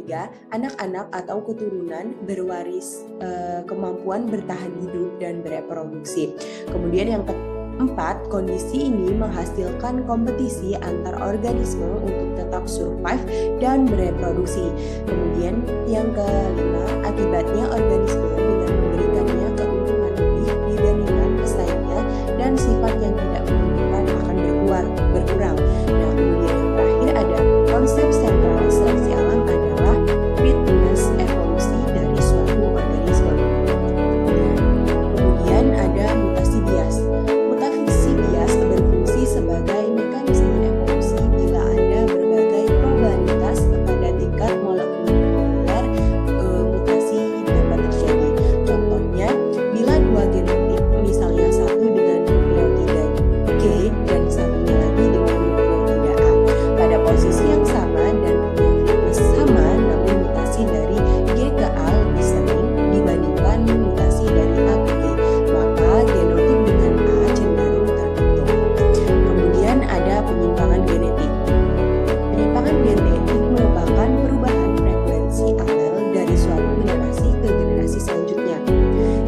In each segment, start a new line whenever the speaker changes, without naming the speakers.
ketiga, anak-anak atau keturunan berwaris kemampuan bertahan hidup dan bereproduksi. Kemudian yang keempat, kondisi ini menghasilkan kompetisi antar organisme untuk tetap survive dan bereproduksi. Kemudian yang kelima, akibatnya organisme dengan memberikannya keuntungan lebih dibandingkan pesaingnya dan sifat yang tidak menentukan akan berkurang. Nah, kemudian yang terakhir ada konsep sentral seleksi alam adalah fitness evolusi dari suatu organisme. Kemudian ada mutasi bias. Mutasi bias berfungsi sebagai mekanisme evolusi bila ada berbagai probabilitas pada tingkat molekuler mutasi dapat terjadi. Contohnya, bila dua genotik, misalnya satu dengan nukleotida G dan satunya lagi dengan nukleotida A, pada posisi yang sama dan punya fitness sama, namun mutasi dari G ke A lebih sering dibandingkan mutasi dari A ke G, maka genotip dengan A cenderung terbentuk. Kemudian ada penyimpangan genetik. Penyimpangan genetik merupakan perubahan frekuensi alel dari suatu generasi ke generasi selanjutnya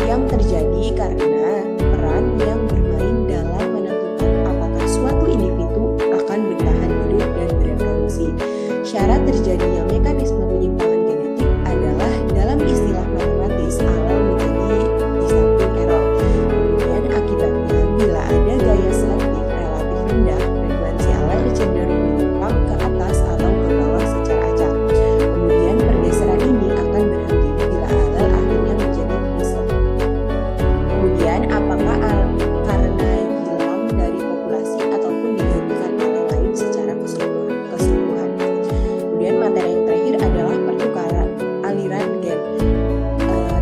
yang terjadi karena peran yang bermain dalam menentukan apakah suatu individu akan bertahan hidup dan bereproduksi. Syarat terjadinya mekanisme penyimpangan genetik adalah dalam istilah matematis alel menjadi dissenting error. Kemudian akibatnya bila ada gaya selektif relatif rendah, frekuensi alel cenderung menyimpang ke atas atau ke bawah secara acak. Kemudian pergeseran ini akan berhenti bila alel akhirnya menjadi missenting. Kemudian apakah karena hilang dari populasi ataupun digantikan alel lain secara keseluruhan. Kemudian materi yang terakhir adalah pertukaran aliran gen.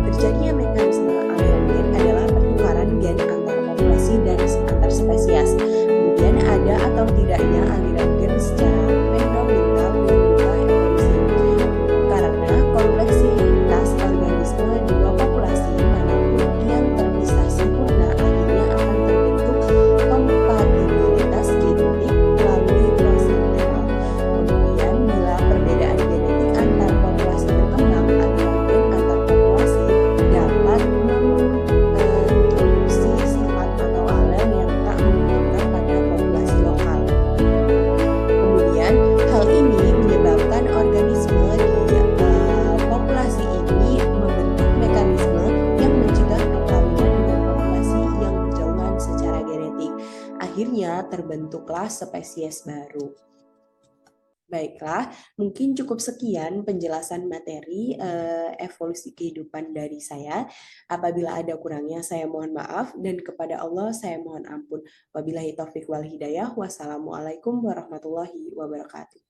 Terjadinya mekanisme aliran gen adalah pertukaran gen antar populasi dan antar spesies. Kemudian ada atau tidaknya aliran gen secara fundamental mengubah evolusi. Karena kompleksitas organisme di dua populasi manapun yang terpisah sempurna akhirnya akan terbentuk kompatibilitas genetik melalui proses internal. Kemudian bila perbedaan genetik antar populasi berkembang, aliran gen antar populasi dapat mengintroduksi sifat atau alel yang tak menunjukkan pada populasi lokal. Kemudian hal ini menyebabkan organisme di populasi ini membentuk mekanisme yang mencegah perkawinan dengan populasi yang berjauhan secara genetik. Akhirnya terbentuklah spesies baru. Baiklah, mungkin cukup sekian penjelasan materi evolusi kehidupan dari saya. Apabila ada kurangnya saya mohon maaf dan kepada Allah saya mohon ampun. Wabillahi taufiq wal hidayah. Wassalamualaikum warahmatullahi wabarakatuh.